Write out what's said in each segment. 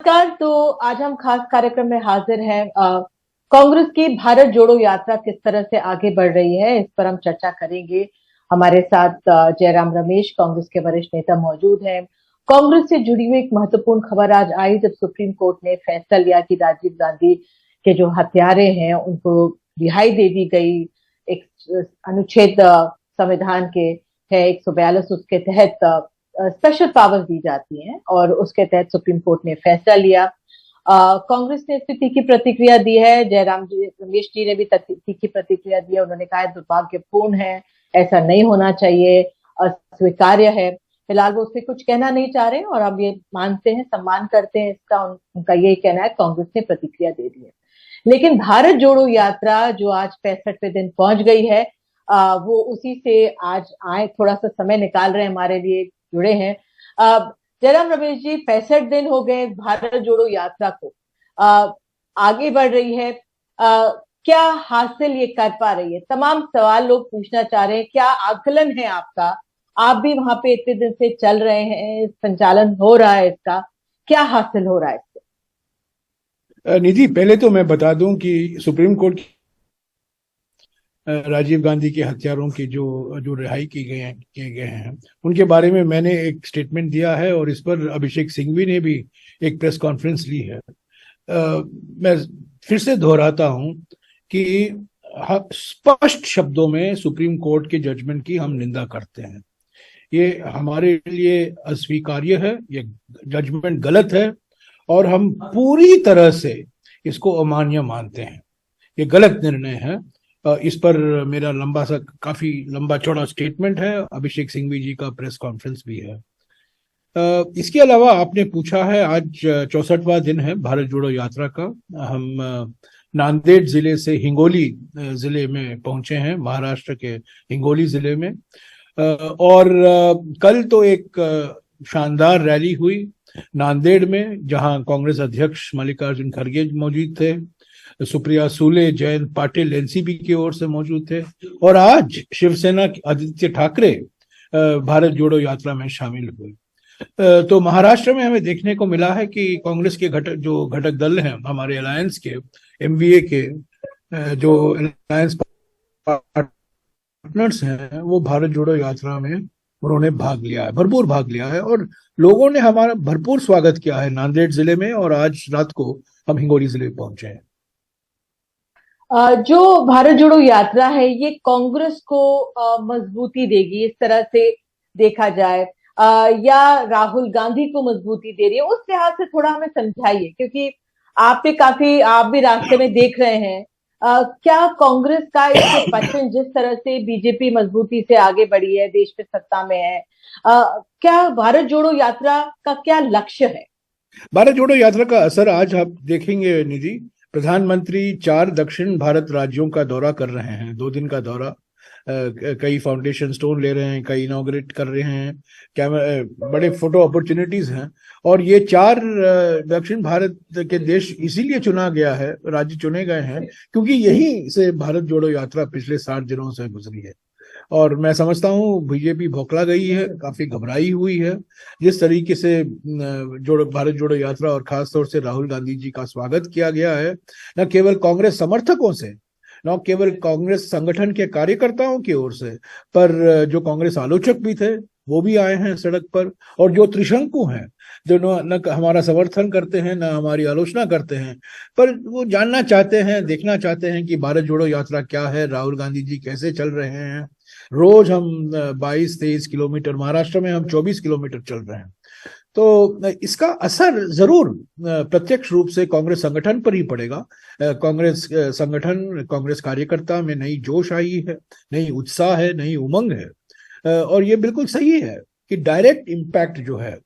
नमस्कार। तो आज हम खास कार्यक्रम में हाजिर हैं। कांग्रेस की भारत जोड़ो यात्रा किस तरह से आगे बढ़ रही है, इस पर हम चर्चा करेंगे। हमारे साथ जयराम रमेश, कांग्रेस के वरिष्ठ नेता मौजूद हैं। कांग्रेस से जुड़ी हुई एक महत्वपूर्ण खबर आज आई जब सुप्रीम कोर्ट ने फैसला लिया कि राजीव गांधी के जो हत्यारे हैं उनको रिहाई दे दी गई। एक अनुच्छेद संविधान के है 142, उसके तहत स्पेशल पावर्स दी जाती हैं और उसके तहत सुप्रीम कोर्ट ने फैसला लिया। कांग्रेस ने इसकी तीखी प्रतिक्रिया दी है। जयराम जी, रमेश जी ने भी तीखी प्रतिक्रिया दी है। उन्होंने कहा है दुर्भाग्यपूर्ण है, ऐसा नहीं होना चाहिए, अस्वीकार्य है। फिलहाल वो उससे कुछ कहना नहीं चाह रहे और हम ये मानते हैं, सम्मान करते हैं इसका। उनका यही कहना है, कांग्रेस ने प्रतिक्रिया दे दी है। लेकिन भारत जोड़ो यात्रा जो आज 65वें दिन पहुंच गई है, वो उसी से आज आए, थोड़ा सा समय निकाल रहे हैं, हमारे लिए जुड़े हैं। जयराम रमेश जी, 65 दिन हो गए भारत जोड़ो यात्रा को, आगे बढ़ रही है। क्या हासिल ये कर पा रही है? तमाम सवाल लोग पूछना चाह रहे हैं। क्या आकलन है आपका? आप भी वहां पे इतने दिन से चल रहे हैं, संचालन हो रहा है इसका, क्या हासिल हो रहा है इससे? निधि, पहले तो मैं बता दूं कि सुप्रीम कोर्ट राजीव गांधी के हत्यारों की जो जो रिहाई किए गए हैं उनके बारे में मैंने एक स्टेटमेंट दिया है और इस पर अभिषेक सिंघवी ने भी एक प्रेस कॉन्फ्रेंस ली है। मैं फिर से दोहराता हूं कि स्पष्ट शब्दों में सुप्रीम कोर्ट के जजमेंट की हम निंदा करते हैं। ये हमारे लिए अस्वीकार्य है, ये जजमेंट गलत है और हम पूरी तरह से इसको अमान्य मानते हैं। ये गलत निर्णय है। इस पर मेरा काफी लंबा चौड़ा स्टेटमेंट है। अभिषेक सिंघवी जी का प्रेस कॉन्फ्रेंस भी है। इसके अलावा आपने पूछा है, आज 64वां दिन है भारत जोड़ो यात्रा का। हम नांदेड़ जिले से हिंगोली जिले में पहुंचे हैं, महाराष्ट्र के हिंगोली जिले में। और कल तो एक शानदार रैली हुई नांदेड़ में, जहां कांग्रेस अध्यक्ष मल्लिकार्जुन खड़गे मौजूद थे, सुप्रिया सुले, जयंत पाटिल एनसीपी की ओर से मौजूद थे और आज शिवसेना आदित्य ठाकरे भारत जोड़ो यात्रा में शामिल हुए। तो महाराष्ट्र में हमें देखने को मिला है कि कांग्रेस के घटक दल हैं, हमारे अलायंस के, एमवीए के जो अलायंस पार्टनर्स हैं, वो भारत जोड़ो यात्रा में उन्होंने भाग लिया है, भरपूर भाग लिया है और लोगों ने हमारा भरपूर स्वागत किया है नांदेड़ जिले में। और आज रात को हम हिंगोली जिले पहुंचे हैं। जो भारत जोड़ो यात्रा है ये कांग्रेस को मजबूती देगी, इस तरह से देखा जाए, या राहुल गांधी को मजबूती दे रही है? उस लिहाज से थोड़ा हमें समझाइए, क्योंकि आप भी रास्ते में देख रहे हैं। क्या कांग्रेस का इससे पचन, जिस तरह से बीजेपी मजबूती से आगे बढ़ी है, देश में सत्ता में है, क्या भारत जोड़ो यात्रा का क्या लक्ष्य है? भारत जोड़ो यात्रा का असर आज आप देखेंगे निधि। प्रधानमंत्री 4 दक्षिण भारत राज्यों का दौरा कर रहे हैं, 2 दिन का दौरा। कई फाउंडेशन स्टोन ले रहे हैं, कई इनॉग्रेट कर रहे हैं, बड़े फोटो अपॉर्चुनिटीज हैं। और ये 4 दक्षिण भारत के देश इसीलिए चुना गया है, राज्य चुने गए हैं, क्योंकि यहीं से भारत जोड़ो यात्रा पिछले 60 दिनों से गुजरी है। और मैं समझता हूँ बीजेपी बौखला गई है, काफी घबराई हुई है। जिस तरीके से भारत जोड़ो यात्रा और खास तौर से राहुल गांधी जी का स्वागत किया गया है, न केवल कांग्रेस समर्थकों से, न केवल कांग्रेस संगठन के कार्यकर्ताओं की ओर से, पर जो कांग्रेस आलोचक भी थे वो भी आए हैं सड़क पर। और जो त्रिशंकु हैं, जो न हमारा समर्थन करते हैं, न हमारी आलोचना करते हैं, पर वो जानना चाहते हैं, देखना चाहते हैं कि भारत जोड़ो यात्रा क्या है, राहुल गांधी जी कैसे चल रहे हैं। रोज हम 22-23 किलोमीटर, महाराष्ट्र में हम 24 किलोमीटर चल रहे हैं। तो इसका असर जरूर प्रत्यक्ष रूप से कांग्रेस संगठन पर ही पड़ेगा। कांग्रेस संगठन, कांग्रेस कार्यकर्ता में नई जोश आई है, नई उत्साह है, नई उमंग है। और ये बिल्कुल सही है कि डायरेक्ट इम्पैक्ट जो है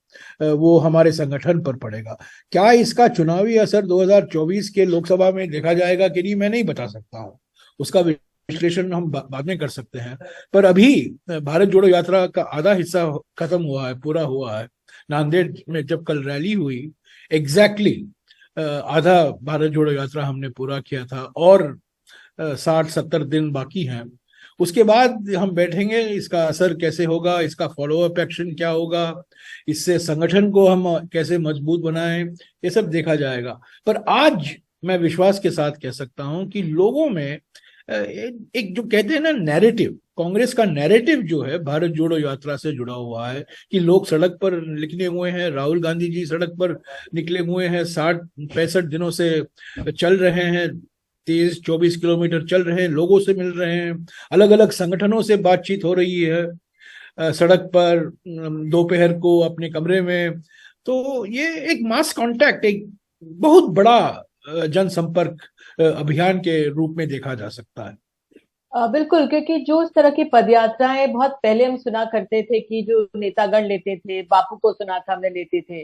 वो हमारे संगठन पर पड़ेगा। क्या इसका चुनावी असर 2024 के लोकसभा में देखा जाएगा कि नहीं, मैं नहीं बता सकता हूँ। उसका विश्लेषण हम बाद में कर सकते हैं। पर अभी भारत जोड़ो यात्रा का आधा हिस्सा खत्म हुआ है, पूरा हुआ है। नांदेड़ में जब कल रैली हुई, एग्जैक्टली आधा भारत जोड़ो यात्रा हमने पूरा किया था और 60-70 दिन बाकी हैं। उसके बाद हम बैठेंगे, इसका असर कैसे होगा, इसका फॉलोअप एक्शन क्या होगा, इससे संगठन को हम कैसे मजबूत बनाएं, ये सब देखा जाएगा। पर आज मैं विश्वास के साथ कह सकता हूं कि लोगों में एक जो कहते हैं ना नैरेटिव, कांग्रेस का नैरेटिव जो है भारत जोड़ो यात्रा से जुड़ा हुआ है, कि लोग सड़क पर निकले हुए हैं, राहुल गांधी जी सड़क पर निकले हुए हैं, 60-65 दिनों से चल रहे हैं, 23-24 किलोमीटर चल रहे हैं, लोगों से मिल रहे हैं, अलग अलग संगठनों से बातचीत हो रही है, सड़क पर दोपहर को अपने कमरे में। तो ये एक मास कांटेक्ट, एक बहुत बड़ा जनसंपर्क अभियान के रूप में देखा जा सकता है। बिल्कुल, क्योंकि जो इस तरह की पदयात्राएं बहुत पहले हम सुना करते थे कि जो नेतागण लेते थे, बापू को सुना था हमने लेते थे,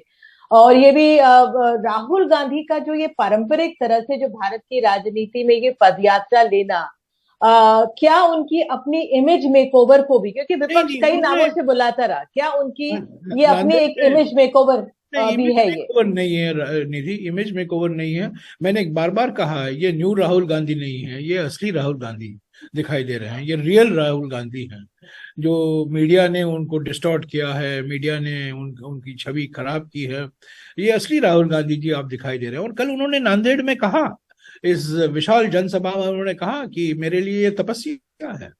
और ये भी राहुल गांधी का जो ये पारंपरिक तरह से जो भारत की राजनीति में ये पदयात्रा लेना, क्या उनकी अपनी इमेज मेकओवर को भी, क्योंकि नहीं विपक्ष नहीं, कई नामों से बुलाता रहा, क्या उनकी ये अपनी नांदेड़ एक में इमेज मेकओवर नहीं, भी इमेज है ये? मेकओवर नहीं है निधि, इमेज मेकओवर नहीं है। मैंने एक बार बार कहा है, ये न्यू राहुल गांधी नहीं है, ये असली राहुल गांधी दिखाई दे रहे हैं, ये रियल राहुल गांधी हैं। जो मीडिया ने उनको डिस्टॉर्ट किया है, मीडिया ने उनकी छवि खराब की है, ये असली राहुल गांधी जी आप दिखाई दे रहे हैं। और कल उन्होंने नांदेड़ में कहा, इस विशाल जनसभा में उन्होंने कहा कि मेरे लिए ये तपस्या है।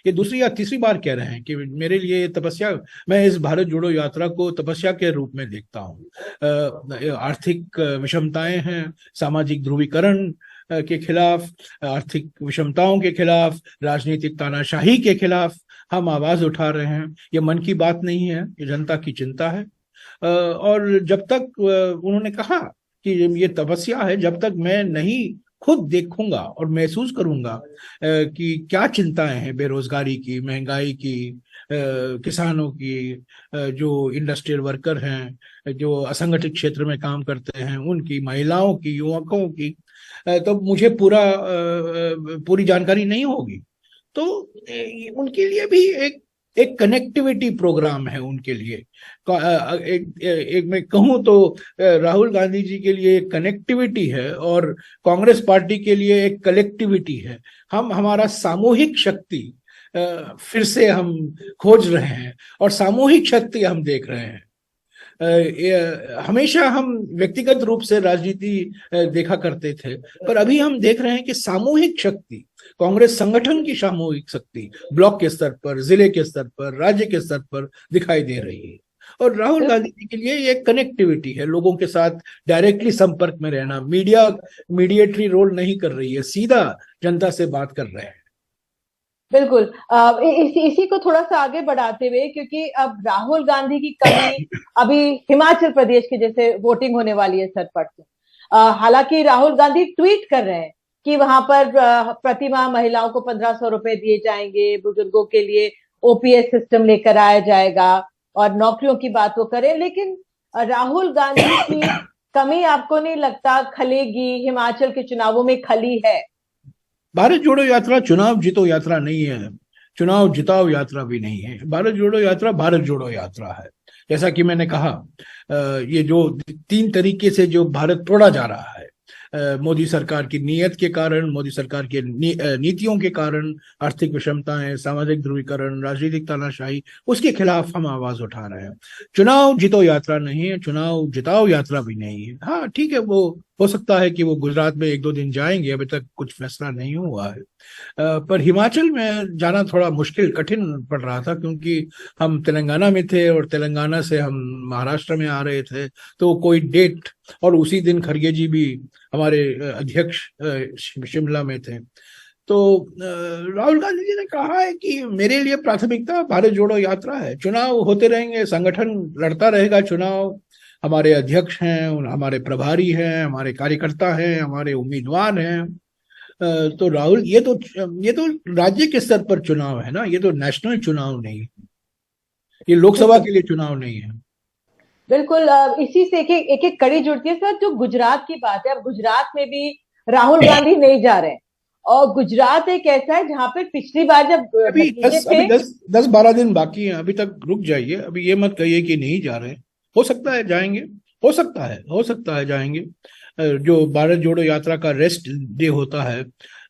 ये दूसरी या तीसरी बार कह रहे हैं कि मेरे लिए तपस्या, मैं इस भारत जोड़ो यात्रा को तपस्या के रूप में देखता हूँ। आर्थिक विषमताएं हैं, सामाजिक ध्रुवीकरण के खिलाफ, आर्थिक विषमताओं के खिलाफ, राजनीतिक तानाशाही के खिलाफ हम आवाज उठा रहे हैं। ये मन की बात नहीं है, ये जनता की चिंता है। और जब तक उन्होंने कहा कि ये तपस्या है, जब तक मैं नहीं खुद देखूंगा और महसूस करूंगा कि क्या चिंताएं हैं, बेरोजगारी की, महंगाई की, किसानों की, जो इंडस्ट्रियल वर्कर हैं, जो असंगठित क्षेत्र में काम करते हैं, उनकी, महिलाओं की, युवकों की, तो मुझे पूरी जानकारी नहीं होगी। तो उनके लिए भी एक कनेक्टिविटी प्रोग्राम है उनके लिए। एक मैं कहूँ तो राहुल गांधी जी के लिए एक कनेक्टिविटी है, और कांग्रेस पार्टी के लिए एक कलेक्टिविटी है। हमारा सामूहिक शक्ति फिर से हम खोज रहे हैं, और सामूहिक शक्ति हम देख रहे हैं। हमेशा हम व्यक्तिगत रूप से राजनीति देखा करते थे, पर अभी हम देख रहे हैं कि सामूहिक शक्ति, कांग्रेस संगठन की सामूहिक शक्ति ब्लॉक के स्तर पर, जिले के स्तर पर, राज्य के स्तर पर दिखाई दे रही है। और राहुल गांधी जी के लिए ये कनेक्टिविटी है, लोगों के साथ डायरेक्टली संपर्क में रहना। मीडिया मीडिएटरी रोल नहीं कर रही है, सीधा जनता से बात कर रहे हैं। बिल्कुल। इसी को थोड़ा सा आगे बढ़ाते हुए, क्योंकि अब राहुल गांधी की कमी अभी हिमाचल प्रदेश की जैसे वोटिंग होने वाली है सरपट से, हालांकि राहुल गांधी ट्वीट कर रहे हैं कि वहां पर प्रतिमाह महिलाओं को 1500 रुपए दिए जाएंगे, बुजुर्गों के लिए ओपीएस सिस्टम लेकर आया जाएगा, और नौकरियों की बात वो करें। लेकिन राहुल गांधी की कमी आपको नहीं लगता खलेगी? हिमाचल के चुनावों में खली है। भारत जोड़ो यात्रा चुनाव जीतो यात्रा नहीं है, चुनाव जिताओ यात्रा भी नहीं है। भारत जोड़ो यात्रा भारत जोड़ो यात्रा है। जैसा कि मैंने कहा, ये जो 3 तरीके से जो भारत तोड़ा जा रहा है, मोदी सरकार की नीयत के कारण, मोदी सरकार के नीतियों के कारण, आर्थिक विषमताएं, सामाजिक ध्रुवीकरण, राजनीतिक तानाशाही, उसके खिलाफ हम आवाज उठा रहे हैं। चुनाव जीतो यात्रा नहीं है, चुनाव जिताओ यात्रा भी नहीं है। हाँ ठीक है, वो हो सकता है कि वो गुजरात में 1-2 दिन जाएंगे, अभी तक कुछ फैसला नहीं हुआ है। पर हिमाचल में जाना थोड़ा मुश्किल, कठिन पड़ रहा था, क्योंकि हम तेलंगाना में थे और तेलंगाना से हम महाराष्ट्र में आ रहे थे, तो कोई डेट, और उसी दिन खड़गे जी भी हमारे अध्यक्ष शिमला में थे। तो राहुल गांधी जी ने कहा है कि मेरे लिए प्राथमिकता भारत जोड़ो यात्रा है। चुनाव होते रहेंगे, संगठन लड़ता रहेगा चुनाव, हमारे अध्यक्ष हैं, हमारे प्रभारी हैं, हमारे कार्यकर्ता हैं, हमारे उम्मीदवार हैं। तो राहुल, ये तो राज्य के स्तर पर चुनाव है ना, ये तो नेशनल चुनाव नहीं है, ये लोकसभा के लिए चुनाव नहीं है। बिल्कुल। इसी से एक एक कड़ी जुड़ती है सर। जो गुजरात की बात है, अब गुजरात में भी राहुल गांधी नहीं जा रहे हैं, और गुजरात एक ऐसा है जहां पे पिछली बार जब अभी 10-12 दिन बाकी हैं, अभी तक रुक जाइए। अभी ये मत कहिए कि नहीं जा रहे, हो सकता है जाएंगे, हो सकता है जाएंगे। जो भारत जोड़ो यात्रा का रेस्ट डे होता है,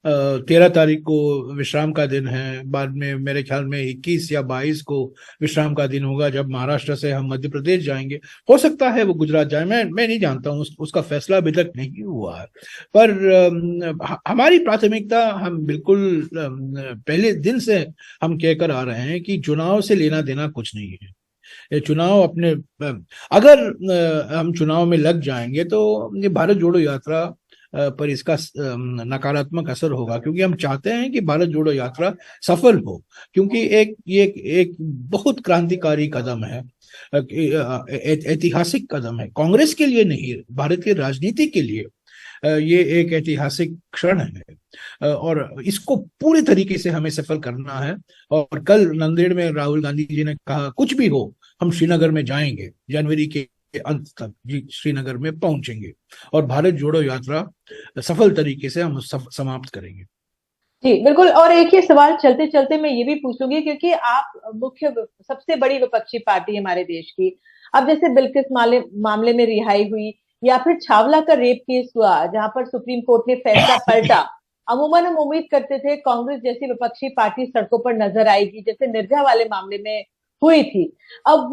13 तारीख को विश्राम का दिन है, बाद में मेरे ख्याल में 21 या 22 को विश्राम का दिन होगा, जब महाराष्ट्र से हम मध्य प्रदेश जाएंगे। हो सकता है वो गुजरात जाए, मैं नहीं जानता हूँ, उसका फैसला अभी तक नहीं हुआ है। पर हमारी प्राथमिकता, हम बिल्कुल पहले दिन से हम कहकर आ रहे हैं कि चुनाव से लेना देना कुछ नहीं है। ये चुनाव अपने, अगर हम चुनाव में लग जाएंगे तो ये भारत जोड़ो यात्रा पर इसका नकारात्मक असर होगा, क्योंकि हम चाहते हैं कि भारत जोड़ो यात्रा सफल हो, क्योंकि एक बहुत क्रांतिकारी कदम है, ऐतिहासिक कदम है, कांग्रेस के लिए नहीं, भारत की राजनीति के लिए ये एक ऐतिहासिक क्षण है और इसको पूरी तरीके से हमें सफल करना है। और कल नांदेड़ में राहुल गांधी जी ने कहा, कुछ भी हो हम श्रीनगर में जाएंगे, जनवरी के अंत तक जी श्रीनगर में पहुंचेंगे और भारत जोड़ो यात्रा सफल तरीके से हम समाप्त करेंगे। जी बिल्कुल। और एक ही सवाल चलते चलते मैं ये भी पूछूंगी, क्योंकि आप मुख्य सबसे बड़ी विपक्षी पार्टी हमारे देश की, अब जैसे बिल्किस मामले में रिहाई हुई, या फिर छावला का रेप केस हुआ जहां पर सुप्रीम कोर्ट ने फैसला पलटा, अमूमन हम उम्मीद करते थे कांग्रेस जैसी विपक्षी पार्टी सड़कों पर नजर आएगी, जैसे निर्भया वाले मामले में हुई थी। अब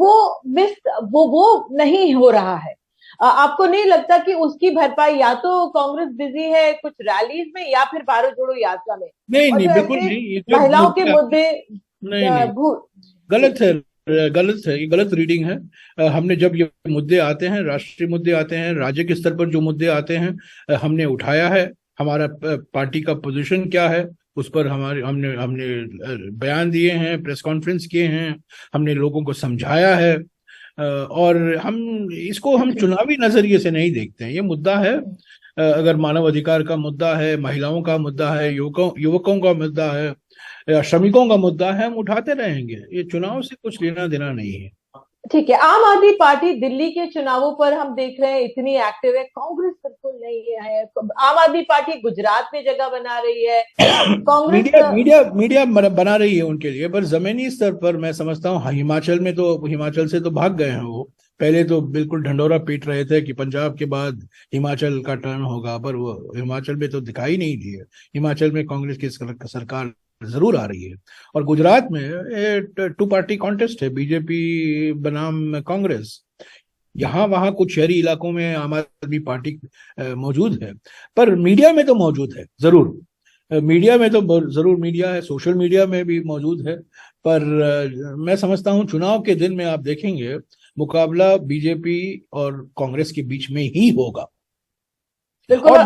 वो नहीं हो रहा है। आपको नहीं लगता कि उसकी भरपाई या तो कांग्रेस बिजी है कुछ रैलीज में या फिर भारत जोड़ो यात्रा में? नहीं और नहीं, जो बिल्कुल ऐसे नहीं, ये जो महिलाओं के मुद्दे नहीं नहीं, गलत है, गलत है, ये गलत रीडिंग है। हमने जब ये मुद्दे आते हैं, राष्ट्रीय मुद्दे आते हैं, राज्य के स्तर पर जो मुद्दे आते हैं, हमने उठाया है। हमारा पार्टी का पोजीशन क्या है उस पर हमने हमने बयान दिए हैं, प्रेस कॉन्फ्रेंस किए हैं, हमने लोगों को समझाया है और हम चुनावी नजरिए से नहीं देखते हैं। ये मुद्दा है, अगर मानव अधिकार का मुद्दा है, महिलाओं का मुद्दा है, युवकों का मुद्दा है या श्रमिकों का मुद्दा है, हम उठाते रहेंगे। ये चुनाव से कुछ लेना देना नहीं है। ठीक है। आम आदमी पार्टी दिल्ली के चुनावों पर हम देख रहे हैं इतनी एक्टिव है, कांग्रेस बिल्कुल नहीं है। आम आदमी पार्टी गुजरात में जगह बना रही है, कांग्रेस मीडिया बना रही है उनके लिए, पर जमीनी स्तर पर मैं समझता हूँ हिमाचल से तो भाग गए हैं वो। पहले तो बिल्कुल ढंडोरा पीट रहे थे कि पंजाब के बाद हिमाचल का टर्न होगा, पर वो हिमाचल में तो दिखाई नहीं दिए। हिमाचल में कांग्रेस की सरकार जरूर आ रही है। और गुजरात में 2 पार्टी कॉन्टेस्ट है, बीजेपी बनाम कांग्रेस। यहाँ वहां कुछ शहरी इलाकों में आम आदमी पार्टी मौजूद है, पर मीडिया में तो मौजूद है जरूर। मीडिया में तो जरूर मीडिया है, सोशल मीडिया में भी मौजूद है। पर मैं समझता हूँ चुनाव के दिन में आप देखेंगे मुकाबला बीजेपी और कांग्रेस के बीच में ही होगा। बिल्कुल।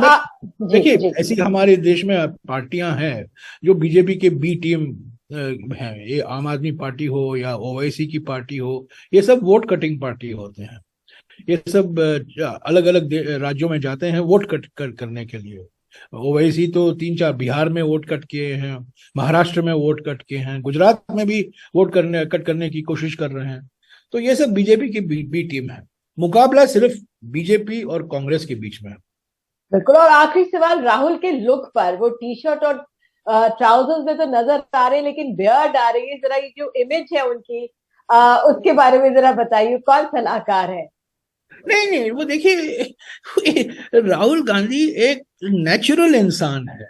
देखिए, ऐसी हमारे देश में पार्टियां हैं जो बीजेपी के बी टीम हैं, ये आम आदमी पार्टी हो या ओवैसी की पार्टी हो, ये सब वोट कटिंग पार्टी होते हैं। ये सब अलग अलग राज्यों में जाते हैं वोट करने के लिए। ओवैसी तो 3-4 बिहार में वोट कट किए हैं, महाराष्ट्र में वोट कट किए हैं, गुजरात में भी वोट कट करने की कोशिश कर रहे हैं। तो ये सब बीजेपी की बी टीम है। मुकाबला सिर्फ बीजेपी और कांग्रेस के बीच में है। बिल्कुल। और आखिरी सवाल राहुल के लुक पर, वो टी शर्ट और ट्राउजर्स में तो नजर आ रहे हैं, लेकिन बियर्ड आ रही है, जरा ये जो इमेज है उनकी, उसके बारे में जरा बताइए, कौन सलाहकार है? नहीं, वो देखिए, राहुल गांधी एक नेचुरल इंसान है,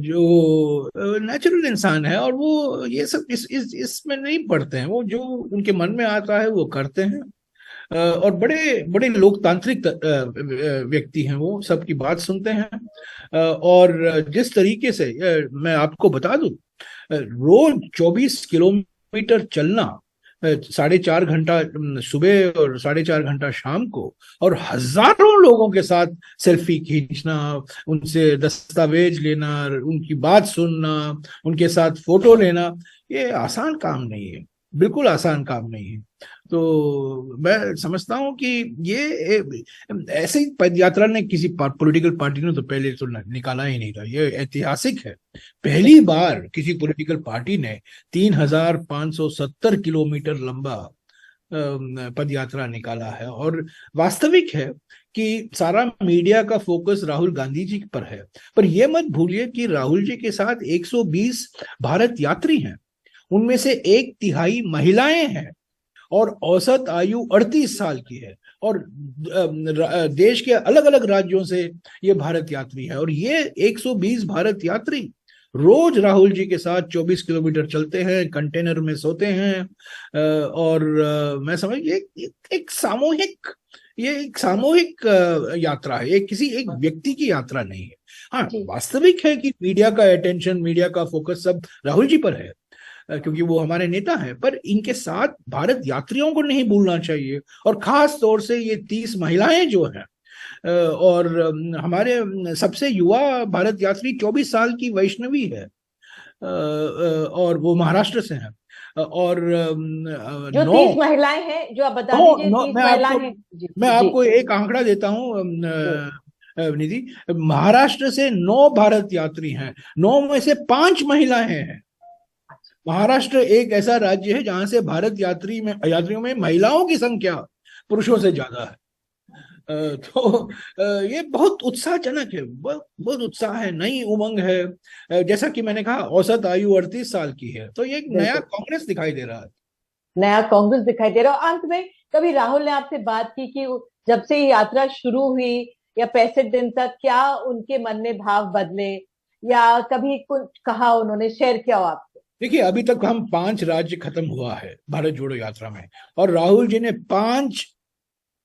जो नेचुरल इंसान है, और वो ये सब इसमें नहीं पड़ते हैं। वो जो उनके मन में आता है वो करते हैं और बड़े बड़े लोकतांत्रिक व्यक्ति हैं, वो सबकी बात सुनते हैं। और जिस तरीके से मैं आपको बता दूं, रोज 24 किलोमीटर चलना, 4.5 घंटा सुबह और 4.5 घंटा शाम को, और हजारों लोगों के साथ सेल्फी खींचना, उनसे दस्तावेज लेना, उनकी बात सुनना, उनके साथ फोटो लेना, ये आसान काम नहीं है, बिल्कुल आसान काम नहीं है। तो मैं समझता हूं कि ये ऐसे ही पद यात्रा ने किसी पॉलिटिकल पार्टी ने तो पहले तो निकाला ही नहीं था। ये ऐतिहासिक है, पहली बार किसी पॉलिटिकल पार्टी ने 3570 किलोमीटर लंबा पद यात्रा निकाला है। और वास्तविक है कि सारा मीडिया का फोकस राहुल गांधी जी पर है, पर यह मत भूलिए कि राहुल जी के साथ 120 भारत यात्री हैं, उनमें से 1/3 महिलाएं हैं और औसत आयु 38 साल की है। और देश के अलग अलग राज्यों से ये भारत यात्री है। और ये 120 भारत यात्री रोज राहुल जी के साथ 24 किलोमीटर चलते हैं, कंटेनर में सोते हैं। और मैं समझ ये एक सामूहिक यात्रा है, ये किसी एक व्यक्ति की यात्रा नहीं है। हाँ, वास्तविक है कि मीडिया का अटेंशन, मीडिया का फोकस सब राहुल जी पर है, क्योंकि वो हमारे नेता हैं, पर इनके साथ भारत यात्रियों को नहीं भूलना चाहिए। और खास तौर से ये 30 महिलाएं जो हैं, और हमारे सबसे युवा भारत यात्री 24 साल की वैष्णवी है, और वो महाराष्ट्र से है। और जो 30 महिलाएं हैं, जो आप बता दीजिए, 30 महिलाएं हैं। मैं आपको एक आंकड़ा देता हूँ निधि। महाराष्ट्र से 9 भारत यात्री हैं, 9 में से 5 महिलाएं हैं। महाराष्ट्र एक ऐसा राज्य है जहां से भारत यात्रियों में महिलाओं की संख्या पुरुषों से ज्यादा है। तो ये बहुत उत्साहजनक है, बहुत उत्साह है, नई उमंग है। जैसा कि मैंने कहा, औसत आयु 38 साल की है। तो ये एक नया कांग्रेस दिखाई दे रहा है, नया कांग्रेस दिखाई दे रहा है। अंत में कभी राहुल ने आपसे बात की कि जब से ये यात्रा शुरू हुई या 65 दिन तक, क्या उनके मन में भाव बदले, या कभी कुछ कहा उन्होंने, शेयर किया हो आपसे? देखिए, अभी तक हम 5 राज्य खत्म हुआ है भारत जोड़ो यात्रा में, और राहुल जी ने 5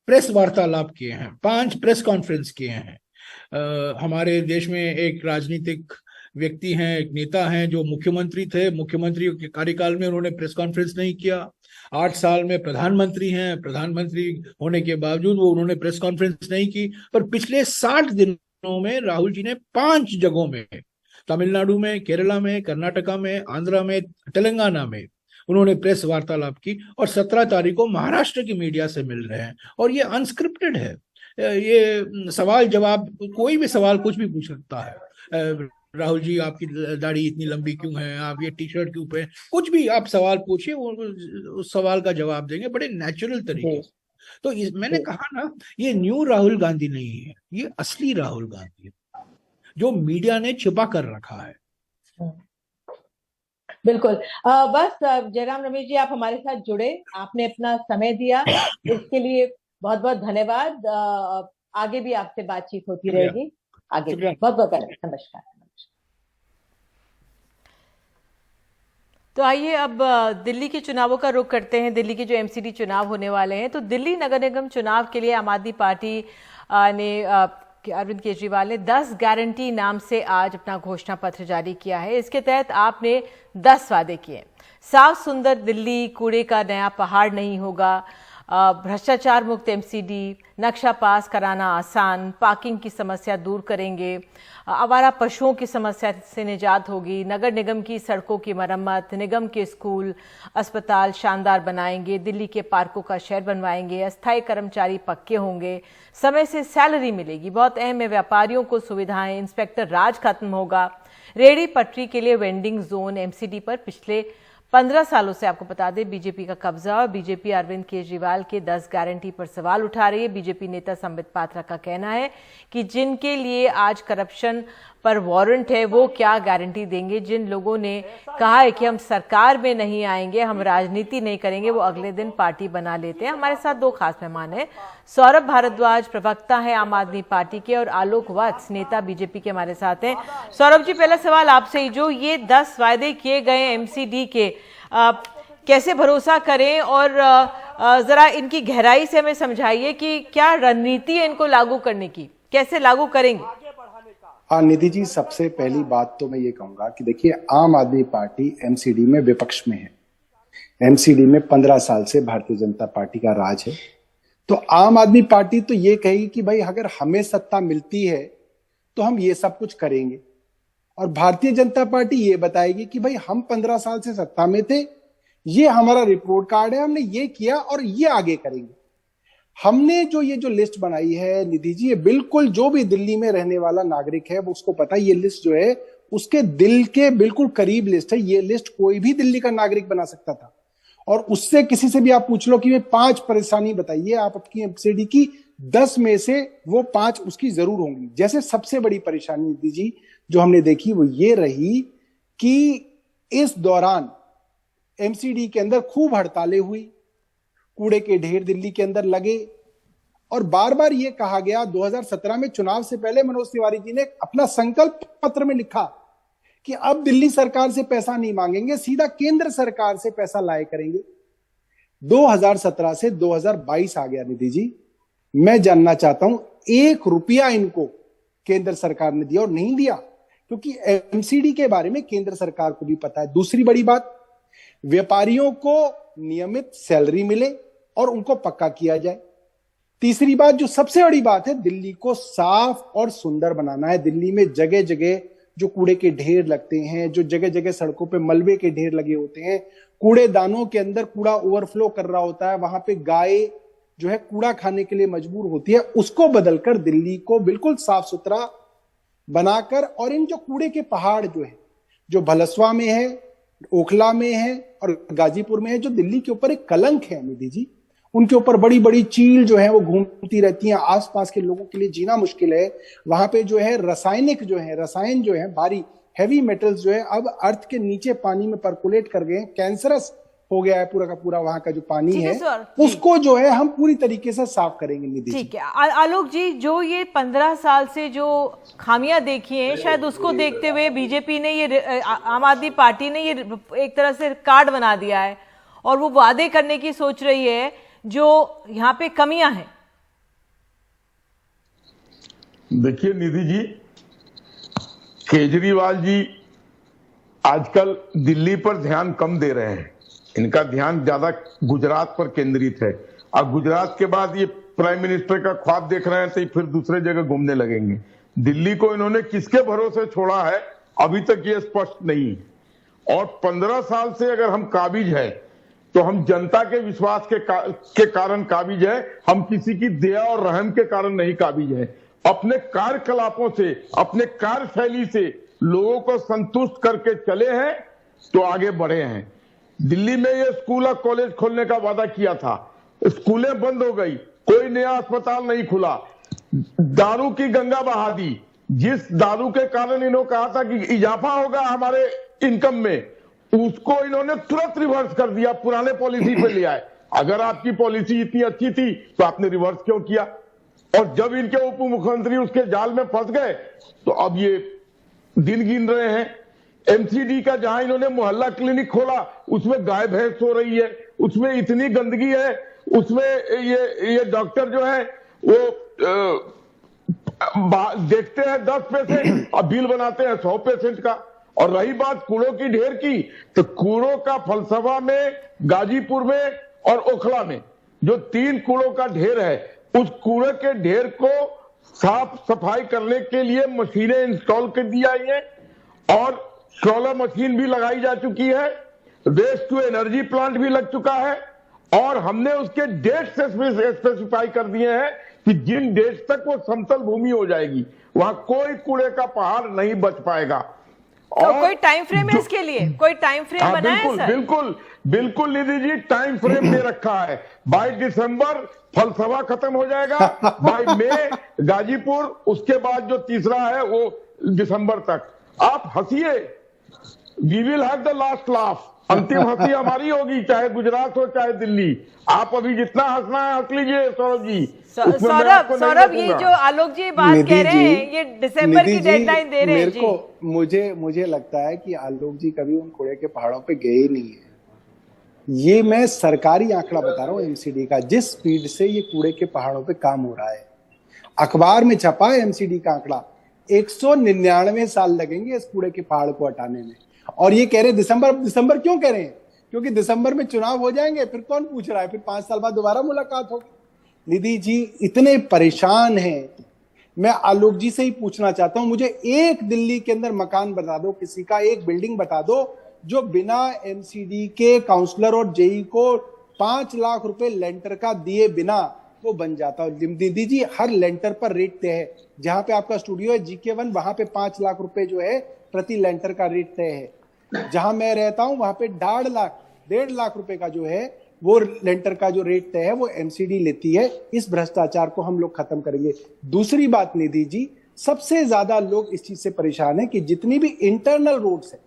प्रेस वार्तालाप किए हैं, 5 प्रेस कॉन्फ्रेंस किए हैं। हमारे देश में एक राजनीतिक व्यक्ति हैं, एक नेता हैं जो मुख्यमंत्री थे, मुख्यमंत्री के कार्यकाल में उन्होंने प्रेस कॉन्फ्रेंस नहीं किया। 8 साल में प्रधानमंत्री हैं, प्रधानमंत्री होने के बावजूद वो उन्होंने प्रेस कॉन्फ्रेंस नहीं की। पर पिछले 60 दिनों में राहुल जी ने 5 जगहों में, तमिलनाडु में, केरला में, कर्नाटका में, आंध्रा में, तेलंगाना में उन्होंने प्रेस वार्तालाप की। और 17 तारीख को महाराष्ट्र की मीडिया से मिल रहे हैं, और ये अनस्क्रिप्टेड है। ये सवाल जवाब, कोई भी सवाल कुछ भी पूछ सकता है। राहुल जी, आपकी दाढ़ी इतनी लंबी क्यों है, आप ये टी शर्ट क्यों पे, कुछ भी आप सवाल पूछिए, वो उस सवाल का जवाब देंगे बड़े नेचुरल तरीके से। तो मैंने कहा ना, ये न्यू राहुल गांधी नहीं है, ये असली राहुल गांधी है जो मीडिया ने छिपा कर रखा है। बिल्कुल। बस जयराम रमेश जी, आप हमारे साथ जुड़े, आपने अपना समय दिया, इसके लिए बहुत बहुत धन्यवाद। आगे भी आपसे बातचीत होती रहेगी, आगे बहुत बहुत धन्यवाद। नमस्कार। तो आइए अब दिल्ली के चुनावों का रुख करते हैं। दिल्ली के जो एमसीडी चुनाव होने वाले हैं, तो दिल्ली नगर निगम चुनाव के लिए आम आदमी पार्टी ने अरविंद केजरीवाल ने 10 गारंटी नाम से आज अपना घोषणा पत्र जारी किया है। इसके तहत आपने 10 वादे किए। साफ सुंदर दिल्ली, कूड़े का नया पहाड़ नहीं होगा, भ्रष्टाचार मुक्त एमसीडी, नक्शा पास कराना आसान, पार्किंग की समस्या दूर करेंगे, आवारा पशुओं की समस्या से निजात होगी, नगर निगम की सड़कों की मरम्मत, निगम के स्कूल, अस्पताल शानदार बनाएंगे, दिल्ली के पार्कों का शहर बनवाएंगे, अस्थायी कर्मचारी पक्के होंगे, समय से सैलरी मिलेगी, बहुत अहम है, व्यापारियों को सुविधाएं, इंस्पेक्टर राज खत्म होगा, रेहड़ी पटरी के लिए वेंडिंग जोन। एमसीडी पर पिछले 15 सालों से आपको बता दें बीजेपी का कब्जा, और बीजेपी अरविंद केजरीवाल के 10 गारंटी पर सवाल उठा रही है। बीजेपी नेता संबित पात्रा का कहना है कि जिनके लिए आज करप्शन पर वारंट है वो क्या गारंटी देंगे। जिन लोगों ने कहा है कि हम सरकार में नहीं आएंगे, हम राजनीति नहीं करेंगे, वो अगले दिन पार्टी बना लेते हैं। हमारे साथ 2 खास मेहमान हैं। सौरभ भारद्वाज प्रवक्ता है आम आदमी पार्टी के, और आलोक वत्स नेता बीजेपी के हमारे साथ हैं। सौरभ जी, पहला सवाल आपसे ही, जो ये 10 वायदे किए गए एमसीडी के, कैसे भरोसा करें, और जरा इनकी गहराई से हमें समझाइए कि क्या रणनीति है इनको लागू करने की, कैसे लागू करेंगे? हाँ निधि जी, सबसे पहली बात तो मैं ये कहूंगा कि देखिए, आम आदमी पार्टी एमसीडी में विपक्ष में है। एमसीडी में 15 साल से भारतीय जनता पार्टी का राज है। तो आम आदमी पार्टी तो ये कहेगी कि भाई अगर हमें सत्ता मिलती है तो हम ये सब कुछ करेंगे, और भारतीय जनता पार्टी ये बताएगी कि भाई हम 15 साल से सत्ता में थे, ये हमारा रिपोर्ट कार्ड है, हमने ये किया और ये आगे करेंगे। हमने जो लिस्ट बनाई है निधि जी, ये बिल्कुल जो भी दिल्ली में रहने वाला नागरिक है वो उसको पता है, ये लिस्ट जो है उसके दिल के बिल्कुल करीब लिस्ट है। ये लिस्ट कोई भी दिल्ली का नागरिक बना सकता था, और उससे किसी से भी आप पूछ लो कि वे 5 परेशानी बताइए आप अपनी एमसीडी की, 10 में से वो 5 उसकी जरूर होंगी। जैसे सबसे बड़ी परेशानी निधि जी जो हमने देखी वो ये रही कि इस दौरान एमसीडी के अंदर खूब हड़तालें हुई, कूड़े के ढेर दिल्ली के अंदर लगे, और बार बार ये कहा गया, 2017 में चुनाव से पहले मनोज तिवारी जी ने अपना संकल्प पत्र में लिखा कि अब दिल्ली सरकार से पैसा नहीं मांगेंगे, सीधा केंद्र सरकार से पैसा लाए करेंगे। 2017 से 2022 आ गया निधि जी, मैं जानना चाहता हूं 1 रुपया इनको केंद्र सरकार ने दिया और नहीं दिया, क्योंकि एमसीडी के बारे में केंद्र सरकार को भी पता है। दूसरी बड़ी बात, व्यापारियों को नियमित सैलरी मिले और उनको पक्का किया जाए। तीसरी बात, जो सबसे बड़ी बात है, दिल्ली को साफ और सुंदर बनाना है। दिल्ली में जगह जगह जो कूड़े के ढेर लगते हैं, जो जगह जगह सड़कों पे मलबे के ढेर लगे होते हैं, कूड़ेदानों के अंदर कूड़ा ओवरफ्लो कर रहा होता है, वहां पे गाय जो है कूड़ा खाने के लिए मजबूर होती है, उसको बदलकर दिल्ली को बिल्कुल साफ सुथरा बनाकर, और इन जो कूड़े के पहाड़ जो है, जो भलसवा में है, ओखला में है और गाजीपुर में है, जो दिल्ली के ऊपर एक कलंक है निधि जी, उनके ऊपर बड़ी बड़ी चील जो है वो घूमती रहती हैं, आसपास के लोगों के लिए जीना मुश्किल है। वहां पे जो है रसायन जो है भारी हैवी मेटल्स जो है अब अर्थ के नीचे पानी में परकुलेट कर गए, कैंसरस हो गया है पूरा का पूरा वहां का जो पानी है, उसको जो है हम पूरी तरीके से साफ करेंगे निधि। ठीक है आलोक जी, जो ये 15 साल से जो खामियां देखी हैं, शायद उसको देखते हुए बीजेपी ने ये आम आदमी पार्टी ने ये एक तरह से कार्ड बना दिया है और वो वादे करने की सोच रही है जो यहाँ पे कमियां हैं। देखिए निधि जी, केजरीवाल जी आजकल दिल्ली पर ध्यान कम दे रहे हैं, इनका ध्यान ज्यादा गुजरात पर केंद्रित है। अब गुजरात के बाद ये प्राइम मिनिस्टर का ख्वाब देख रहे हैं तो फिर दूसरे जगह घूमने लगेंगे। दिल्ली को इन्होंने किसके भरोसे छोड़ा है अभी तक ये स्पष्ट नहीं। और 15 साल से अगर हम काबिज है तो हम जनता के विश्वास के कारण काबिज है, हम किसी की दया और रहम के कारण नहीं काबिज है। अपने कार्यकलापों से, अपने कार्यशैली से लोगों को संतुष्ट करके चले हैं तो आगे बढ़े हैं। दिल्ली में ये स्कूल और कॉलेज खोलने का वादा किया था, स्कूलें बंद हो गई, कोई नया अस्पताल नहीं खुला, दारू की गंगा बहा दी। जिस दारू के कारण इन्होंने कहा था कि इजाफा होगा हमारे इनकम में, उसको इन्होंने तुरंत रिवर्स कर दिया, पुराने पॉलिसी पे ले आए। अगर आपकी पॉलिसी इतनी अच्छी थी तो आपने रिवर्स क्यों किया? और जब इनके उप मुख्यमंत्री उसके जाल में फंस गए तो अब ये दिन गिन रहे हैं। एमसीडी का जहां इन्होंने मोहल्ला क्लिनिक खोला उसमें गाय भैंस सो रही है, उसमें इतनी गंदगी है, उसमें ये डॉक्टर जो है वो देखते हैं 10 पेशेंट और बिल बनाते हैं 100 पेशेंट का। और रही बात कूड़ों की ढेर की, तो कूड़ों का फलसफा में, गाजीपुर में और ओखला में जो 3 कूड़ों का ढेर है, उस कूड़े के ढेर को साफ सफाई करने के लिए मशीनें इंस्टॉल कर दी गई हैं और सोलर मशीन भी लगाई जा चुकी है, वेस्ट टू एनर्जी प्लांट भी लग चुका है और हमने उसके डेट से स्पेसिफाई कर दिए हैं कि जिन डेट तक वो समतल भूमि हो जाएगी वहां कोई कूड़े का पहाड़ नहीं बच पाएगा। तो कोई टाइम फ्रेम है इसके लिए? कोई टाइम फ्रेम बनाया है सर? बिल्कुल निधि जी, टाइम फ्रेम दे रखा है। बाय दिसंबर फलसफा खत्म हो जाएगा, बाय मई गाजीपुर, उसके बाद जो तीसरा है वो दिसंबर तक। आप हंसिए, we will have the last laugh, अंतिम हंसी हमारी होगी, चाहे गुजरात हो चाहे दिल्ली। आप अभी जितना हंसना है हंस लीजिए सौरभ जी। सौरभ ये जो आलोक जी बात कह रहे हैं, ये दिसंबर की डेडलाइन दे रहे हैं जी। मुझे लगता है कि आलोक जी कभी उन कूड़े के पहाड़ों पे गए नहीं है। ये मैं सरकारी आंकड़ा बता रहा हूँ एमसीडी का, जिस स्पीड से ये कूड़े के पहाड़ों पे काम हो रहा है, अखबार में छपा है एमसीडी का आंकड़ा, 199 साल लगेंगे इस कूड़े के पहाड़ को हटाने में। और ये कह रहे दिसंबर क्यों कह रहे हैं? क्योंकि दिसंबर में चुनाव हो जाएंगे, फिर कौन पूछ रहा है, फिर 5 साल बाद दोबारा मुलाकात होगी। निधि जी इतने परेशान हैं, मैं आलोक जी से ही पूछना चाहता हूं, मुझे एक दिल्ली के अंदर मकान बता दो, किसी का एक बिल्डिंग बता दो जो बिना एमसीडी के काउंसलर और जेई को 5 लाख रुपए लेंटर का दिए बिना वो बन जाता है। निधि जी हर लेंटर पर रेट तय है, जहां पे आपका स्टूडियो है GK1 वहां पे 5 लाख रुपए जो है प्रति लेंटर का रेट तय है। जहां मैं रहता हूं वहां पे 1.5 लाख रुपए का जो है वो लेंटर का जो रेट तय है वो एमसीडी लेती है। इस भ्रष्टाचार को हम लोग खत्म करेंगे। दूसरी बात निधि जी, सबसे ज्यादा लोग इस चीज से परेशान है कि जितनी भी इंटरनल रोड्स है,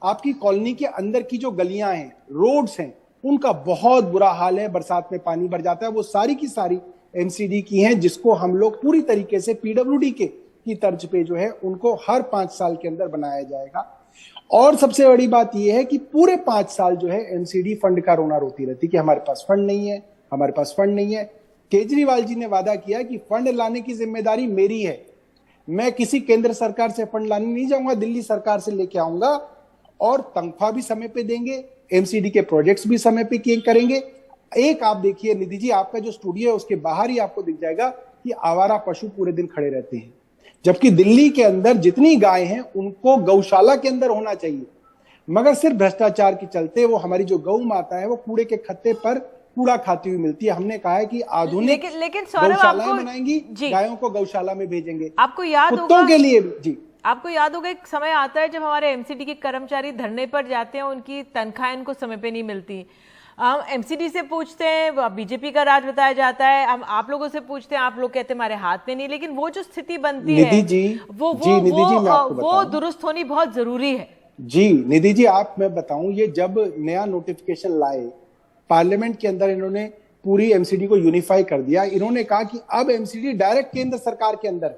आपकी कॉलोनी के अंदर की जो गलियां हैं, रोड्स हैं, उनका बहुत बुरा हाल है। बरसात में पानी भर जाता है, वो सारी की सारी एमसीडी की हैं, जिसको हम लोग पूरी तरीके से पीडब्ल्यूडी की तर्ज पे जो है उनको हर 5 साल के अंदर बनाया जाएगा। और सबसे बड़ी बात यह है कि पूरे 5 साल जो है एमसीडी फंड का रोना रोती रहती कि हमारे पास फंड नहीं है, हमारे पास फंड नहीं है। केजरीवाल जी ने वादा किया कि फंड लाने की जिम्मेदारी मेरी है, मैं किसी केंद्र सरकार से फंड लाने नहीं जाऊंगा, दिल्ली सरकार से लेके आऊंगा और तनख्वाह भी समय पे देंगे, एमसीडी के प्रोजेक्ट्स भी समय पे किए करेंगे। एक आप देखिए निधि जी, आपका जो स्टूडियो है उसके बाहर ही आपको दिख जाएगा कि आवारा पशु पूरे दिन खड़े रहते हैं, जबकि दिल्ली के अंदर जितनी गाय हैं उनको गौशाला के अंदर होना चाहिए, मगर सिर्फ भ्रष्टाचार के चलते वो हमारी जो गौ माता है वो कूड़े के खत्ते पर कूड़ा खाती हुई मिलती है। हमने कहा है कि आधुनिक लेकिन गौशालाएं बनाएंगी, गायों को गौशाला में भेजेंगे, आपको याद होगा, कुत्तों के लिए भी। जी, आपको याद होगा एक समय आता है जब हमारे एमसीडी के कर्मचारी धरने पर जाते हैं, उनकी तनख्वाहें उनको समय पे नहीं मिलती। हम एमसीडी से पूछते हैं, बीजेपी का राज बताया जाता है, हम आप लोगों से पूछते हैं, आप लोग कहते हैं हमारे हाथ में नहीं, लेकिन वो जो स्थिति बनती है वो दुरुस्त होनी बहुत जरूरी है। जी निधि जी, मैं बताऊं, ये जब नया नोटिफिकेशन लाए पार्लियामेंट के अंदर, इन्होंने पूरी एमसीडी को यूनिफाई कर दिया। इन्होंने कहा कि अब एमसीडी डायरेक्ट केंद्र सरकार के अंदर,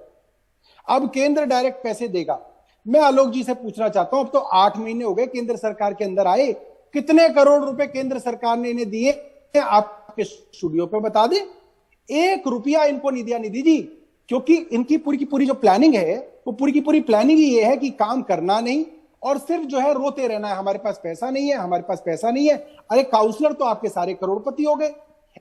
अब केंद्र डायरेक्ट पैसे देगा। मैं आलोक जी से पूछना चाहता हूं, अब तो 8 महीने हो गए केंद्र सरकार के अंदर आए, कितने करोड़ रुपए केंद्र सरकार ने इन्हें दिए, आपके स्टूडियो पे बता दें। 1 रुपया इनको नहीं दिया निधि जी, क्योंकि इनकी पूरी की पूरी जो प्लानिंग है वो पूरी की पूरी प्लानिंग ही ये है कि काम करना नहीं और सिर्फ जो है रोते रहना है, हमारे पास पैसा नहीं है, हमारे पास पैसा नहीं है। अरे काउंसलर तो आपके सारे करोड़पति हो गए,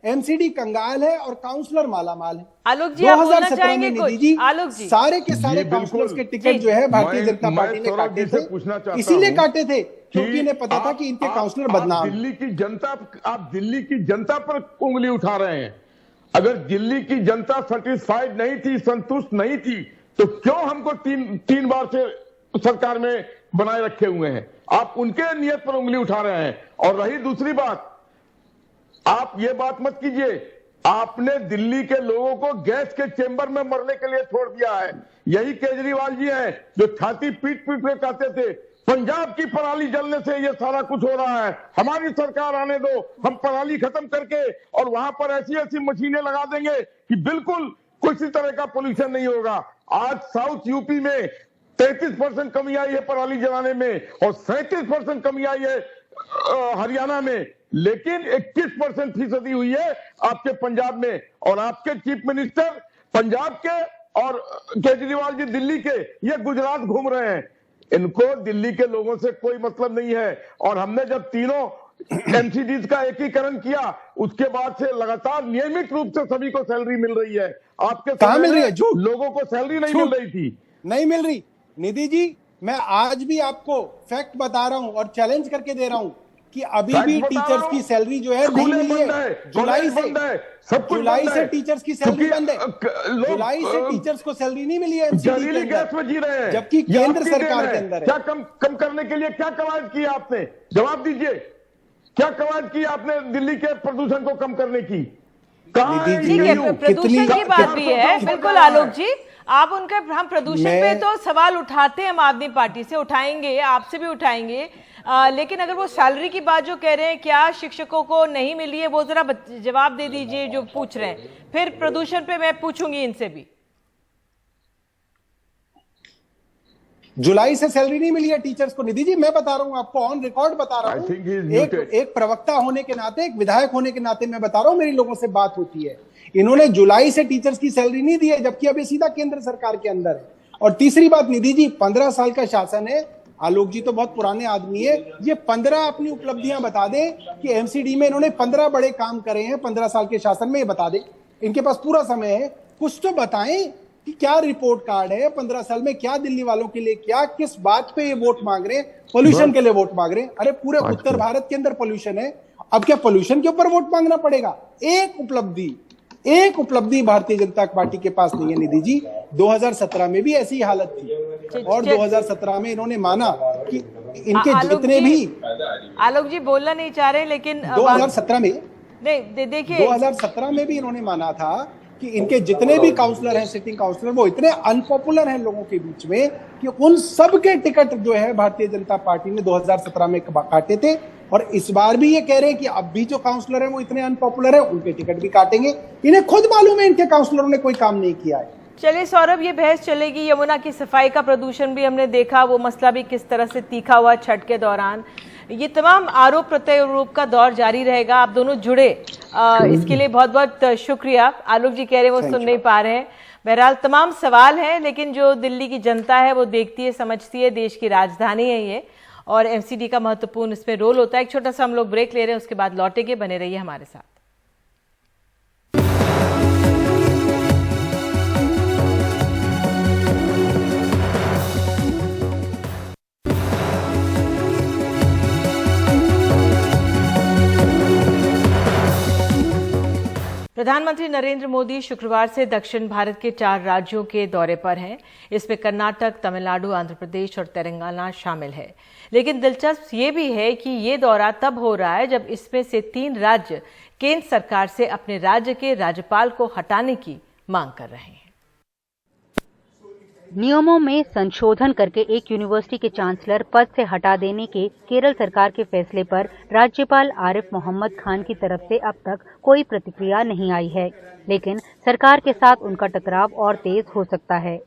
एमसीडी कंगाल है और काउंसलर मालामाल है। आलोक जी, 2017 में निधि जी, आलोक जी, सारे के सारे काउंसलर्स के टिकट जो है भारतीय जनता पार्टी ने काटे थे, इसीलिए काटे थे क्योंकि इन्हें पता था कि इनके काउंसलर बदनाम। दिल्ली की जनता, आप दिल्ली की जनता पर उंगली उठा रहे हैं। अगर दिल्ली की जनता सेटिस्फाइड नहीं थी, संतुष्ट नहीं थी, तो क्यों हमको तीन बार से सरकार में बनाए रखे हुए हैं? आप उनके नियत पर उंगली उठा रहे हैं। और रही दूसरी बात, आप ये बात मत कीजिए, आपने दिल्ली के लोगों को गैस के चेंबर में मरने के लिए छोड़ दिया है। यही केजरीवाल जी हैं जो छाती पीट पीट के कहते थे पंजाब की पराली जलने से ये सारा कुछ हो रहा है, हमारी सरकार आने दो, हम पराली खत्म करके और वहां पर ऐसी ऐसी मशीनें लगा देंगे कि बिल्कुल किसी तरह का पोल्यूशन नहीं होगा। आज साउथ यूपी में 33% कमी आई है पराली जलाने में और 37% कमी आई है हरियाणा में, लेकिन 21% फीसदी हुई है आपके पंजाब में। और आपके चीफ मिनिस्टर पंजाब के और केजरीवाल जी दिल्ली के, ये गुजरात घूम रहे हैं। इनको दिल्ली के लोगों से कोई मतलब नहीं है। और हमने जब तीनों एमसीडीज का एकीकरण किया, उसके बाद से लगातार नियमित रूप से सभी को सैलरी मिल रही है। आपके कहां मिल रही है? लोगों को सैलरी नहीं मिल रही थी, नहीं मिल रही। निधि जी, मैं आज भी आपको फैक्ट बता रहा हूं और चैलेंज करके दे रहा हूं कि अभी भी टीचर्स की सैलरी जो है नहीं मिली है। जुलाई से टीचर्स की सैलरी बंद है। जुलाई से टीचर्स को सैलरी नहीं मिली है एमसीडी के गैस में जी रहे हैं, जबकि केंद्र सरकार के अंदर है। क्या कम करने के लिए क्या कवायद की आपने? जवाब दीजिए, क्या कवायद की आपने दिल्ली के प्रदूषण को कम करने की? प्रदूषण की बात भी है, बिल्कुल आलोक जी, आप उनका, हम प्रदूषण पे तो सवाल उठाते हैं, हम आदमी पार्टी से उठाएंगे, आपसे भी उठाएंगे, लेकिन अगर वो सैलरी की बात जो कह रहे हैं, क्या शिक्षकों को नहीं मिली है, वो जरा जवाब दे दीजिए जो पूछ रहे हैं। फिर प्रदूषण पे मैं पूछूंगी इनसे भी। जुलाई से सैलरी नहीं मिली है टीचर्स को। निधि जी, मैं बता रहा हूं आपको, ऑन रिकॉर्ड बता रहा हूं, एक प्रवक्ता होने के नाते, एक विधायक होने के नाते मैं बता रहा हूं, मेरी लोगों से बात होती है। इन्होंने जुलाई से टीचर्स की सैलरी नहीं दी है, जबकि अभी सीधा केंद्र सरकार के अंदर है। और तीसरी बात निधि जी, 15 साल का शासन है। आलोक जी तो बहुत पुराने आदमी है, ये 15 अपनी उपलब्धियां बता दें कि एमसीडी में इन्होंने 15 बड़े काम करे हैं 15 साल के शासन में, ये बता दें। इनके पास पूरा समय है, कुछ तो बताएं कि क्या रिपोर्ट कार्ड है 15 साल में, क्या दिल्ली वालों के लिए, क्या किस बात पे ये वोट मांग रहे हैं? पोल्यूशन के लिए वोट मांग रहे हैं। अरे पूरे उत्तर भारत के अंदर पोल्यूशन है, अब क्या पोल्यूशन के ऊपर वोट मांगना पड़ेगा? एक उपलब्धि भारतीय जनता पार्टी के पास नहीं है निधि जी। 2017 में भी ऐसी हालत थी और 2017 में इन्होंने माना कि इनके जितने भी, आलोक जी बोलना नहीं चाह रहे, लेकिन 2017 में देखिए 2017 में भी इन्होंने माना था कि इनके जितने भी काउंसलर हैं, सिटिंग काउंसलर, वो इतने अनपॉपुलर हैं लोगों के बीच में कि उन सब के टिकट जो है भारतीय जनता पार्टी ने 2017 में काटे थे और इस बार भी ये कह रहे हैं कि अब भी जो काउंसलर है वो इतने अनपॉपुलर है, उनके टिकट भी काटेंगे। इन्हें खुद मालूम है इनके काउंसलरों ने कोई काम नहीं किया है। चलिए सौरभ, ये बहस चलेगी। यमुना की सफाई का प्रदूषण भी हमने देखा, वो मसला भी किस तरह से तीखा हुआ छठ के दौरान। ये तमाम आरोप प्रत्यारोप का दौर जारी रहेगा। आप दोनों जुड़े, इसके लिए बहुत बहुत शुक्रिया। आलोक जी कह रहे हैं वो सुन नहीं पा रहे हैं। बहरहाल तमाम सवाल हैं, लेकिन जो दिल्ली की जनता है वो देखती है, समझती है। देश की राजधानी है ये, और एमसीडी का महत्वपूर्ण इसमें रोल होता है। एक छोटा सा हम लोग ब्रेक ले रहे हैं, उसके बाद लौटेंगे। बने रहिए हमारे साथ। प्रधानमंत्री नरेंद्र मोदी शुक्रवार से दक्षिण भारत के 4 राज्यों के दौरे पर हैं। इसमें कर्नाटक, तमिलनाडु, आंध्र प्रदेश और तेलंगाना शामिल है। लेकिन दिलचस्प ये भी है कि ये दौरा तब हो रहा है जब इसमें से 3 राज्य केंद्र सरकार से अपने राज्य के राज्यपाल को हटाने की मांग कर रहे हैं। नियमों में संशोधन करके एक यूनिवर्सिटी के चांसलर पद से हटा देने के केरल सरकार के फैसले पर राज्यपाल आरिफ मोहम्मद खान की तरफ से अब तक कोई प्रतिक्रिया नहीं आई है, लेकिन सरकार के साथ उनका टकराव और तेज हो सकता है।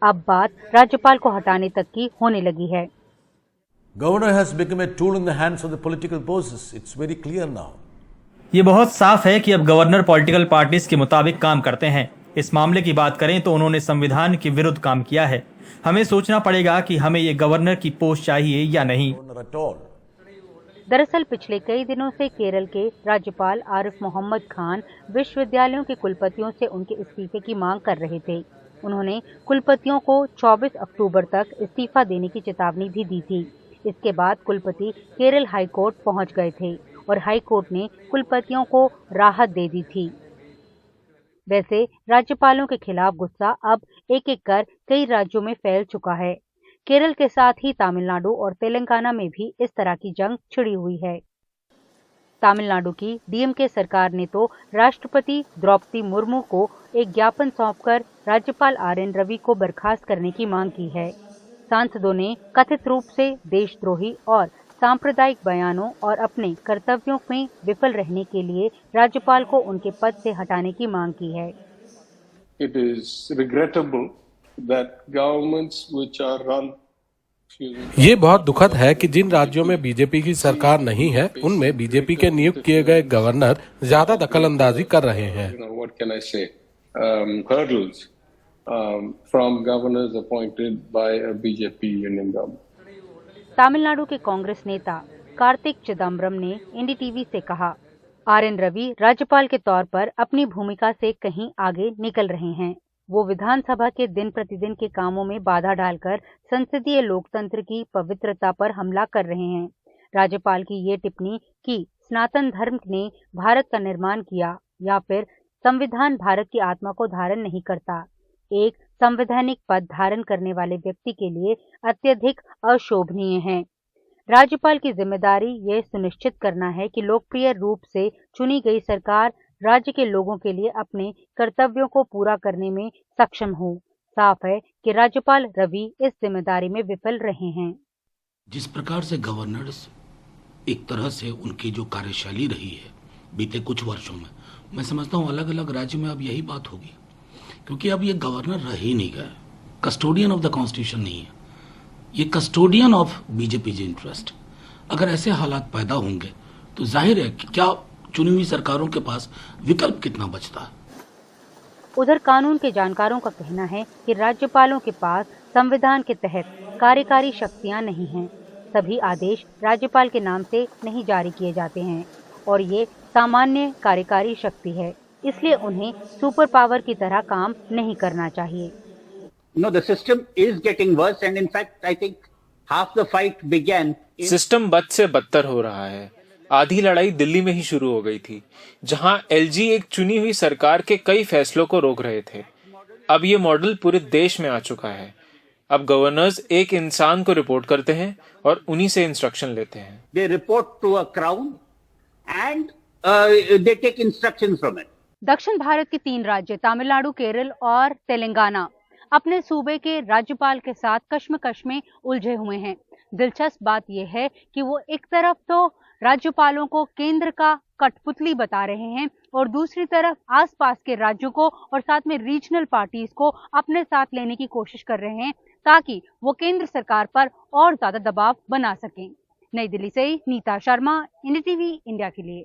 अब बात राज्यपाल को हटाने तक की होने लगी है। Governor has become a tool in the hands of the political bosses. It's very clear now. ये बहुत साफ है कि अब गवर्नर पॉलिटिकल पार्टीज के मुताबिक काम करते हैं। इस मामले की बात करें तो उन्होंने संविधान के विरुद्ध काम किया है। हमें सोचना पड़ेगा कि हमें ये गवर्नर की पोस्ट चाहिए या नहीं। दरअसल पिछले कई दिनों से केरल के राज्यपाल आरिफ मोहम्मद खान विश्वविद्यालयों के कुलपतियों से उनके इस्तीफे की मांग कर रहे थे। उन्होंने कुलपतियों को 24 अक्टूबर तक इस्तीफा देने की चेतावनी भी दी थी। इसके बाद कुलपति केरल हाई कोर्ट पहुंच गए थे और हाई कोर्ट ने कुलपतियों को राहत दे दी थी। वैसे राज्यपालों के खिलाफ गुस्सा अब एक एक कर कई राज्यों में फैल चुका है। केरल के साथ ही तमिलनाडु और तेलंगाना में भी इस तरह की जंग छिड़ी हुई है। तमिलनाडु की डीएमके सरकार ने तो राष्ट्रपति द्रौपदी मुर्मू को एक ज्ञापन सौंपकर राज्यपाल आरएन रवि को बर्खास्त करने की मांग की है। सांसदों ने कथित रूप से देशद्रोही और सांप्रदायिक बयानों और अपने कर्तव्यों में विफल रहने के लिए राज्यपाल को उनके पद से हटाने की मांग की है। It is regrettable that governments which are run ये बहुत दुखद है कि जिन राज्यों में बीजेपी की सरकार नहीं है, उनमें बीजेपी के नियुक्त किए गए गवर्नर ज्यादा दखलंदाजी कर रहे हैं। What can I say? Hurdles from governors appointed by a BJP union government. Tamil Nadu के कांग्रेस नेता कार्तिक चिदम्बरम ने एनडीटीवी से कहा, आरएन रवि राज्यपाल के तौर पर अपनी भूमिका से कहीं आगे निकल रहे हैं। वो विधानसभा के दिन प्रतिदिन के कामों में बाधा डालकर संसदीय लोकतंत्र की पवित्रता पर हमला कर रहे हैं। राज्यपाल की ये टिप्पणी कि सनातन धर्म ने भारत का निर्माण किया या फिर संविधान भारत की आत्मा को धारण नहीं करता, एक संवैधानिक पद धारण करने वाले व्यक्ति के लिए अत्यधिक अशोभनीय है। राज्यपाल की जिम्मेदारी यह सुनिश्चित करना है कि लोकप्रिय रूप से चुनी गई सरकार राज्य के लोगों के लिए अपने कर्तव्यों को पूरा करने में सक्षम हो। साफ है कि राज्यपाल रवि इस जिम्मेदारी में विफल रहे हैं। जिस प्रकार से गवर्नर्स एक तरह से उनकी जो कार्यशैली रही है बीते कुछ वर्षों में, मैं समझता हूँ अलग अलग राज्य में अब यही बात होगी, क्योंकि अब ये गवर्नर रह ही नहीं गए, कस्टोडियन ऑफ द कॉन्स्टिट्यूशन नहीं है, ये कस्टोडियन ऑफ बीजेपी जी इंटरेस्ट। अगर ऐसे हालात पैदा होंगे तो जाहिर है कि क्या चुनी हुई सरकारों के पास विकल्प कितना बचता है। उधर कानून के जानकारों का कहना है कि राज्यपालों के पास संविधान के तहत कार्यकारी शक्तियां नहीं हैं। सभी आदेश राज्यपाल के नाम से नहीं जारी किए जाते हैं और ये सामान्य कार्यकारी शक्ति है, इसलिए उन्हें सुपर पावर की तरह काम नहीं करना चाहिए। No, the system is getting worse and in fact I think half the fight began. System बद से बदतर हो रहा है। आधी लड़ाई दिल्ली में ही शुरू हो गई थी, जहां एलजी एक चुनी हुई सरकार के कई फैसलों को रोक रहे थे। अब ये मॉडल पूरे देश में आ चुका है। अब गवर्नर्स एक इंसान को रिपोर्ट करते हैं और उन्हीं से इंस्ट्रक्शन लेते हैं। They report to a crown and they take instructions from it. दक्षिण भारत के 3 राज्य तमिलनाडु, केरल और तेलंगाना अपने सूबे के राज्यपाल के साथ कश्मकश में उलझे हुए हैं। दिलचस्प बात यह है कि वो एक तरफ तो राज्यपालों को केंद्र का कठपुतली बता रहे हैं और दूसरी तरफ आसपास के राज्यों को और साथ में रीजनल पार्टीज को अपने साथ लेने की कोशिश कर रहे हैं ताकि वो केंद्र सरकार पर और ज्यादा दबाव बना सकें। नई दिल्ली से Nita Sharma, India TV India के लिए।